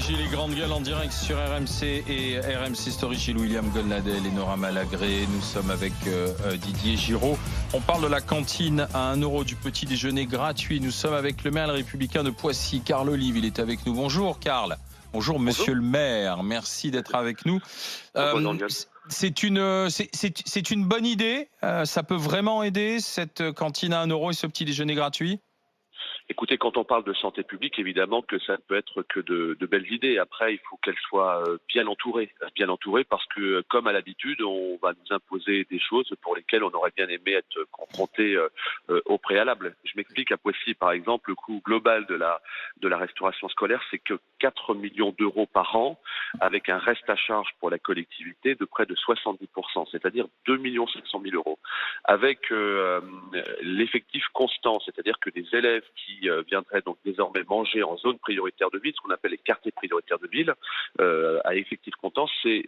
Gilles, les grandes gueules en direct sur RMC et RMC Story. Gilles William Goldnadel et Nora Malagré. Nous sommes avec Didier Giraud. On parle de la cantine à 1 € du petit déjeuner gratuit. Nous sommes avec le maire républicain de Poissy, Carl Olive. Il est avec nous. Bonjour Carl. Bonjour monsieur le maire. Merci d'être avec nous. C'est une bonne idée. Ça peut vraiment aider cette cantine à 1 € et ce petit déjeuner gratuit. Écoutez, quand on parle de santé publique, évidemment que ça ne peut être que de belles idées. Après, il faut qu'elles soient bien entourées parce que, comme à l'habitude, on va nous imposer des choses pour lesquelles on aurait bien aimé être confronté au préalable. Je m'explique. À Poissy, par exemple, le coût global de la restauration scolaire, c'est que 4 millions d'euros par an, avec un reste à charge pour la collectivité de près de 70%, c'est-à-dire 2 500 000 euros. Avec l'effectif constant, c'est-à-dire que des élèves qui viendraient donc désormais manger en zone prioritaire de ville, ce qu'on appelle les quartiers prioritaires de ville, à effectif constant, c'est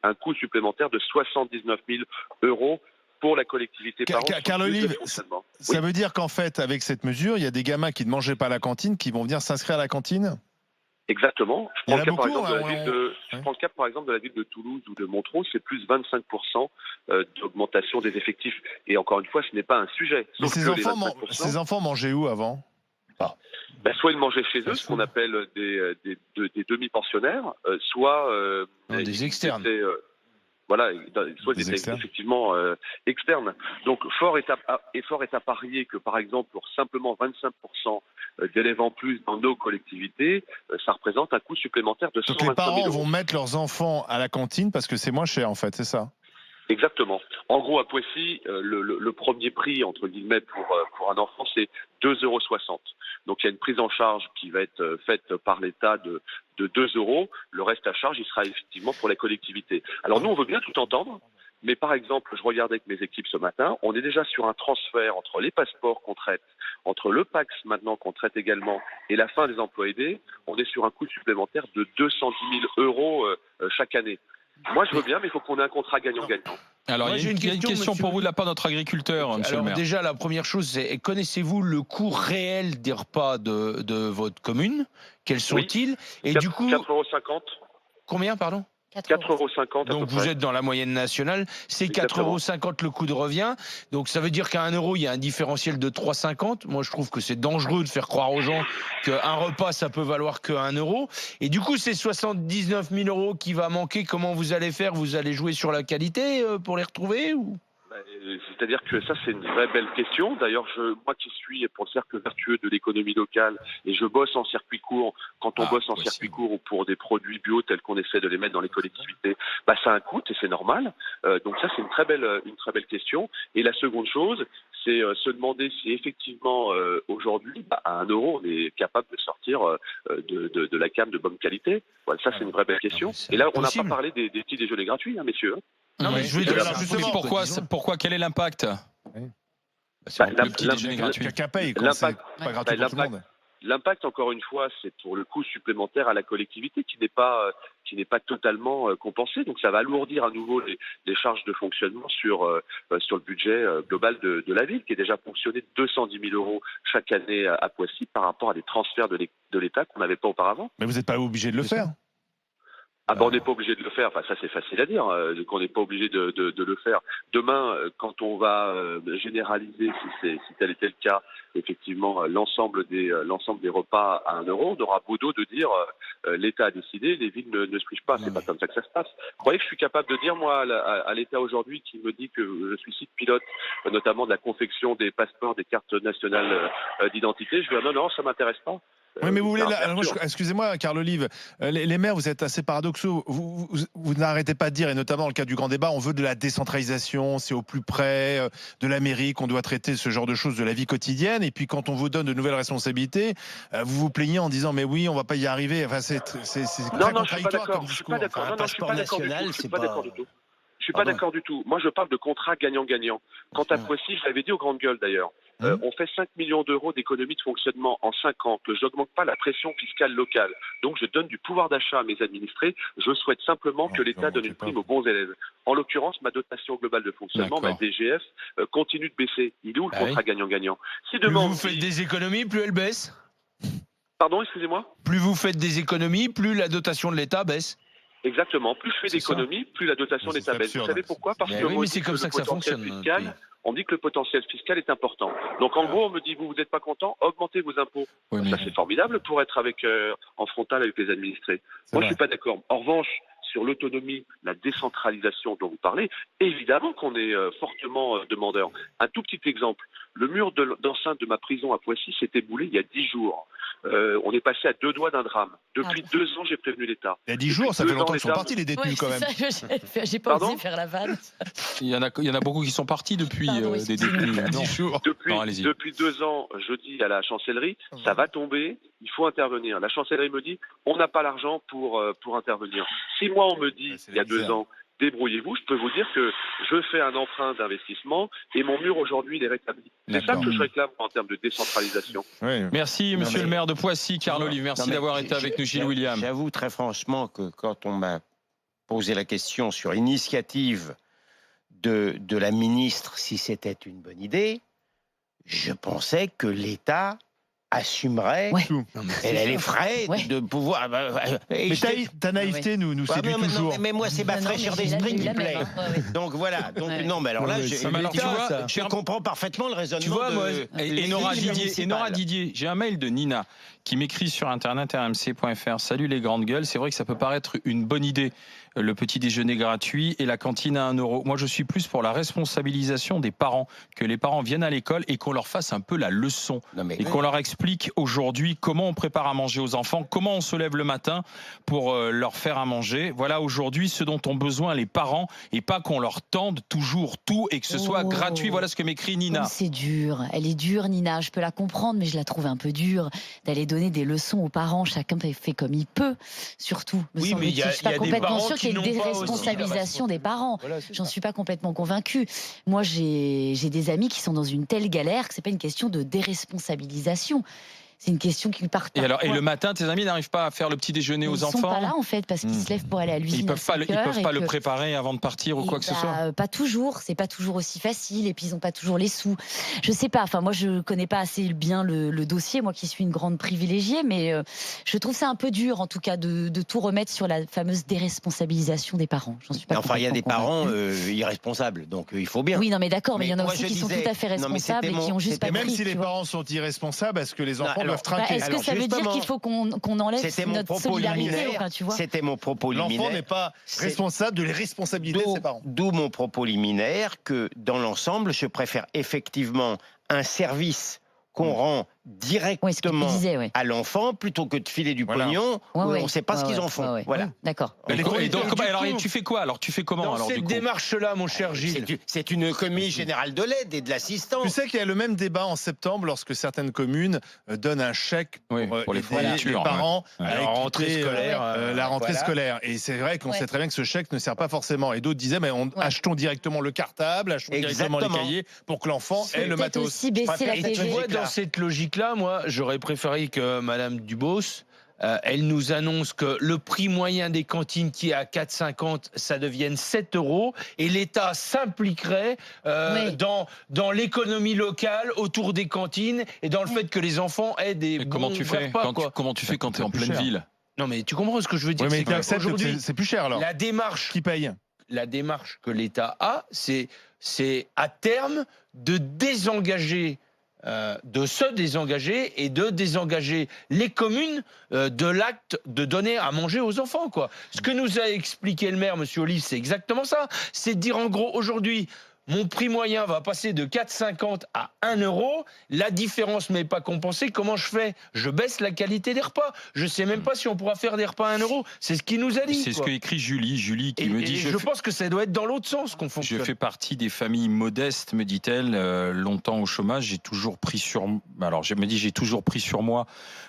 un coût supplémentaire de 79 000 euros pour la collectivité par an. Carl Olive, ça veut dire qu'en fait, avec cette mesure, il y a des gamins qui ne mangeaient pas à la cantine qui vont venir s'inscrire à la cantine ? Exactement. Je prends le cas par exemple de la ville de Toulouse ou de Montreux, c'est plus 25% d'augmentation des effectifs. Et encore une fois, ce n'est pas un sujet. Mais ces enfants mangeaient où avant ? Soit ils mangeaient chez eux, ce qu'on appelle des demi-pensionnaires, soit des externes. Soit des effectivement externes. Donc fort est à parier que par exemple pour simplement 25% d'élèves en plus dans nos collectivités, ça représente un coût supplémentaire de 125 000 euros. Donc les parents vont mettre leurs enfants à la cantine parce que c'est moins cher en fait, c'est ça ? Exactement. En gros, à Poissy, le premier prix, entre guillemets, pour un enfant, c'est 2,60 €. Donc, il y a une prise en charge qui va être faite par l'État de 2 €. Le reste à charge, il sera effectivement pour la collectivité. Alors, nous, on veut bien tout entendre. Mais par exemple, je regardais avec mes équipes ce matin, on est déjà sur un transfert entre les passeports qu'on traite, entre le PAX maintenant qu'on traite également, et la fin des emplois aidés, on est sur un coût supplémentaire de 210 000 euros chaque année. Moi, je veux bien, mais il faut qu'on ait un contrat gagnant-gagnant. Alors, il y a une question pour vous de la part de notre agriculteur, monsieur le maire. Déjà, la première chose, c'est connaissez-vous le coût réel des repas de votre commune ? Quels sont-ils ? Et du coup, 4,50 €. Combien, pardon ? 4,50 €. Donc vous êtes dans la moyenne nationale, c'est 4,50 € le coût de revient. Donc ça veut dire qu'à 1 €, il y a un différentiel de 3,50 €. Moi je trouve que c'est dangereux de faire croire aux gens qu'un repas ça peut valoir que 1 €. Et du coup c'est 79 000 € qui va manquer. Comment vous allez faire ? Vous allez jouer sur la qualité pour les retrouver ou ? C'est-à-dire que ça, c'est une vraie belle question. D'ailleurs, moi qui suis pour le cercle vertueux de l'économie locale et je bosse en circuit court, quand on bosse en circuit court ou pour des produits bio tels qu'on essaie de les mettre dans les collectivités, ça a un coût et c'est normal. Donc ça, c'est une très belle question. Et la seconde chose, c'est se demander si effectivement aujourd'hui, à 1 € on est capable de sortir de la cam de bonne qualité. Voilà, ça, c'est une vraie belle question. Et là, on n'a pas parlé des petits déjeuners gratuits, messieurs. Non, mais je veux dire, justement, pourquoi quel est l'impact ? Le petit déjeuner gratuit. Quelqu'un paye, c'est pas gratuit pour tout le monde. L'impact, encore une fois, c'est pour le coût supplémentaire à la collectivité qui n'est pas totalement compensé. Donc ça va alourdir à nouveau les charges de fonctionnement sur le budget global de la ville, qui est déjà ponctionné de 210 000 € chaque année à Poissy par rapport à des transferts de l'État qu'on n'avait pas auparavant. Mais vous n'êtes pas obligé de le faire. On n'est pas obligé de le faire. Enfin, ça c'est facile à dire. Qu'on n'est pas obligé de le faire. Demain, quand on va généraliser, si tel était le cas, effectivement, l'ensemble des repas à 1 €, on aura beau dos de dire l'État a décidé, les villes ne suivent pas. C'est pas comme ça que ça se passe. Vous croyez que je suis capable de dire moi à l'État aujourd'hui qui me dit que je suis site pilote, notamment de la confection des passeports, des cartes nationales d'identité, je vais dire non, ça m'intéresse pas. Oui, mais vous voulez, excusez-moi, Carl Olive, les maires, vous êtes assez paradoxaux. Vous n'arrêtez pas de dire, et notamment dans le cadre du grand débat, on veut de la décentralisation, c'est au plus près de la mairie qu'on doit traiter ce genre de choses de la vie quotidienne. Et puis quand on vous donne de nouvelles responsabilités, vous vous plaignez en disant, mais oui, on va pas y arriver. Enfin, c'est très contradictoire comme discours. Je suis pas d'accord du tout. Je suis pas d'accord du tout. Moi, je parle de contrat gagnant-gagnant. Quant à Poissy, je l'avais dit aux grandes gueules d'ailleurs. On fait 5 millions d'euros d'économie de fonctionnement en 5 ans, que je n'augmente pas la pression fiscale locale. Donc, je donne du pouvoir d'achat à mes administrés. Je souhaite simplement que l'État donne une prime aux bons élèves. En l'occurrence, ma dotation globale de fonctionnement, ma DGF, continue de baisser. Il est où le contrat gagnant-gagnant ? Si demain vous faites des économies, plus elle baisse ? Pardon, excusez-moi. Plus vous faites des économies, plus la dotation de l'État baisse. Exactement. Plus je fais d'économies, plus la dotation d'État baisse. Vous savez pourquoi? Parce que oui, mais c'est comme ça que ça fonctionne. On dit que le potentiel fiscal est important. Donc en gros, on me dit, vous n'êtes pas content, augmentez vos impôts. Ça, c'est formidable pour être en frontal avec les administrés. Moi, je suis pas d'accord. En revanche, sur l'autonomie, la décentralisation dont vous parlez, évidemment qu'on est fortement demandeur. Un tout petit exemple. Le mur d'enceinte de ma prison à Poissy s'est éboulé il y a 10 jours. On est passé à 2 doigts d'un drame. Depuis 2 ans, j'ai prévenu l'État. Il y a 10 jours, ça fait longtemps qu'ils sont partis, les détenus, quand même. J'ai pas osé faire la vanne. Il y en a beaucoup qui sont partis depuis des détenus. 10 jours. Depuis 2 ans, je dis à la chancellerie, ça va tomber, il faut intervenir. La chancellerie me dit, on n'a pas l'argent pour intervenir. Si moi, on me dit, il y a 2 ans, débrouillez-vous, je peux vous dire que je fais un emprunt d'investissement et mon mur aujourd'hui il est rétabli. C'est ça que je réclame en termes de décentralisation. Oui. Merci monsieur le maire de Poissy, Carl Olive, merci d'avoir été avec nous, Gilles William. J'avoue très franchement que quand on m'a posé la question sur initiative de la ministre si c'était une bonne idée, je pensais que l'État assumerait, elle a les frais de pouvoir. Mais ta naïveté nous séduit toujours. Mais moi, c'est ma fraîcheur d'esprit qui plaît. Donc voilà. Non, mais alors là, je comprends parfaitement le raisonnement. Tu vois, et Nora Didier, j'ai un mail de Nina qui m'écrit sur internet rmc.fr. Salut les grandes gueules, c'est vrai que ça peut paraître une bonne idée, le petit déjeuner gratuit et la cantine à 1 euro. Moi, je suis plus pour la responsabilisation des parents, que les parents viennent à l'école et qu'on leur fasse un peu la leçon et qu'on leur explique aujourd'hui comment on prépare à manger aux enfants, comment on se lève le matin pour leur faire à manger. Voilà aujourd'hui ce dont ont besoin les parents et pas qu'on leur tende toujours tout et que ce soit gratuit. Voilà ce que m'écrit Nina. C'est dur, elle est dure Nina, je peux la comprendre mais je la trouve un peu dure d'aller donner des leçons aux parents, chacun fait comme il peut, surtout. Oui, mais il y a des parents sûr qu'il y a une déresponsabilisation des parents. Voilà, J'en suis pas complètement convaincue. Moi, j'ai des amis qui sont dans une telle galère que c'est pas une question de déresponsabilisation. C'est une question qui partent. Et le matin, tes amis n'arrivent pas à faire le petit déjeuner aux enfants? Ils sont pas là en fait parce qu'ils se lèvent pour aller à l'usine. Ils peuvent pas le préparer avant de partir ou quoi que ce soit. Pas toujours, c'est pas toujours aussi facile et puis ils ont pas toujours les sous. Je sais pas. Enfin moi je connais pas assez bien le dossier, moi qui suis une grande privilégiée, mais je trouve ça un peu dur en tout cas de tout remettre sur la fameuse déresponsabilisation des parents. J'en suis pas. Enfin il y a des parents irresponsables, donc il faut bien. Oui non mais d'accord, mais il y en a aussi qui sont tout à fait responsables et qui ont juste pas pris. Même si les parents sont irresponsables, est-ce que les enfants est-ce que ça veut dire qu'il faut qu'on enlève notre solidarité C'était mon propos liminaire. L'enfant n'est pas responsable de l'irresponsabilité de ses parents. D'où mon propos liminaire que dans l'ensemble, je préfère effectivement un service qu'on rend directement à l'enfant plutôt que de filer du pognon où on ne sait pas ce qu'ils en font. Voilà. D'accord. Alors tu fais quoi? Alors tu fais comment? Dans cette démarche-là, mon cher Gilles, c'est une économie générale de l'aide et de l'assistance. Tu sais qu'il y a le même débat en septembre lorsque certaines communes donnent un chèque pour les parents à la rentrée scolaire. Et c'est vrai qu'on sait très bien que ce chèque ne sert pas forcément. Et d'autres disaient, mais achetons directement le cartable, achetons directement les cahiers pour que l'enfant ait le matos. Aussi baisser la Tu vois, dans cette logique-là, moi, j'aurais préféré que Madame Dubos, elle nous annonce que le prix moyen des cantines qui est à 4,50, ça devienne 7 euros et l'État s'impliquerait dans l'économie locale autour des cantines et dans le fait que les enfants aient des comment tu fais quand tu es en pleine ville? Non mais tu comprends ce que je veux dire? Oui, mais aujourd'hui, c'est plus cher alors. La démarche qui paye. La démarche que l'État a, c'est à terme de désengager. De se désengager et de désengager les communes de l'acte de donner à manger aux enfants, quoi. Ce que nous a expliqué le maire, monsieur Olive, c'est exactement ça. C'est de dire en gros, aujourd'hui, mon prix moyen va passer de 4,50 à 1 euro. La différence n'est pas compensée. Comment je fais? Je baisse la qualité des repas. Je ne sais même pas si on pourra faire des repas à 1 euro. C'est ce qu'il nous a dit. C'est ce que écrit Julie qui me dit... Je pense que ça doit être dans l'autre sens qu'on fonctionne. Je fais partie des familles modestes, me dit-elle, longtemps au chômage. J'ai toujours pris sur... Alors, je me dis, j'ai toujours pris sur moi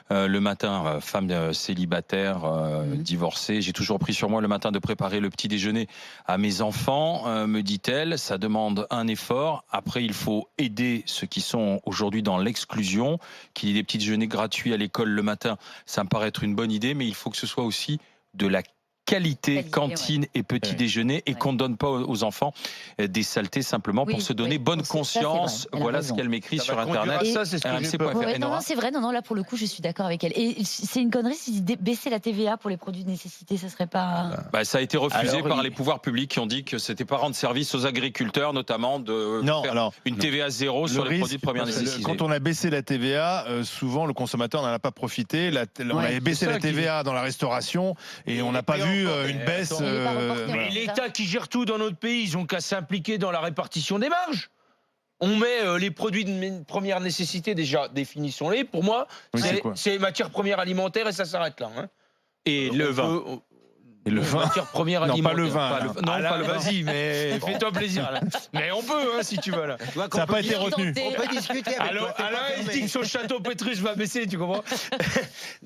le matin, femme célibataire, divorcée. J'ai toujours pris sur moi le matin de préparer le petit déjeuner à mes enfants, me dit-elle. Ça demande un effort. Après, il faut aider ceux qui sont aujourd'hui dans l'exclusion. Qu'il y ait des petits déjeuners gratuits à l'école le matin, ça me paraît être une bonne idée, mais il faut que ce soit aussi de la qualité, cantine et petit déjeuner, et qu'on ne donne pas aux enfants des saletés simplement pour se donner bonne conscience. Voilà ce qu'elle m'écrit sur Internet. Ça, c'est ce que RMC.fr. Non, c'est vrai. Non, là, pour le coup, je suis d'accord avec elle. Et c'est une connerie si baisser la TVA pour les produits de nécessité, ça serait pas... Ça a été refusé par les pouvoirs publics qui ont dit que c'était pas rendre service aux agriculteurs, notamment de faire une TVA zéro sur les produits de première nécessité. Quand on a baissé la TVA, souvent le consommateur n'en a pas profité. On avait baissé la TVA dans la restauration et on n'a pas vu une baisse. Mais l'État qui gère tout dans notre pays, ils ont qu'à s'impliquer dans la répartition des marges. On met les produits de première nécessité, déjà, définissons-les. Pour moi, c'est matières premières alimentaires et ça s'arrête là. Hein. Et le vin. Et le vin. Matière première non, alimentaire. pas le vin. Pas le vas-y, mais fais-toi plaisir. Là. Mais on peut, si tu veux. Là. Ça n'a pas été retenu. On peut discuter avec toi. Alain, il dit que son château Pétrus va baisser, tu comprends?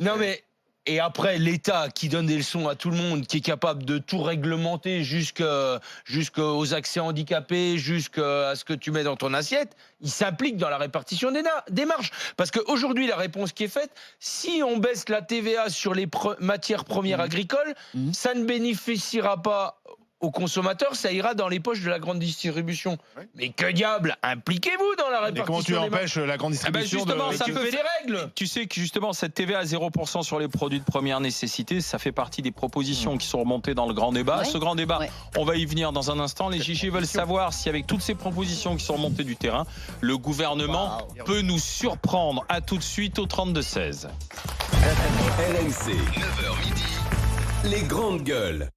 Non, mais... Et après, l'État qui donne des leçons à tout le monde, qui est capable de tout réglementer jusqu'aux accès handicapés, jusqu'à ce que tu mets dans ton assiette, il s'implique dans la répartition des marges. Parce qu'aujourd'hui, la réponse qui est faite, si on baisse la TVA sur les matières premières agricoles, ça ne bénéficiera pas aux consommateurs, ça ira dans les poches de la grande distribution. Oui. Mais que diable, impliquez-vous dans la répartition. Et comment tu empêches la grande distribution justement, de... ça fait des règles. Tu sais que justement, cette TVA à 0% sur les produits de première nécessité, ça fait partie des propositions qui sont remontées dans le grand débat. Ouais. Ce grand débat, on va y venir dans un instant. Les Gigi veulent savoir si avec toutes ces propositions qui sont remontées du terrain, le gouvernement peut nous surprendre. À tout de suite au 32-16. RMC, 9h midi, les grandes gueules.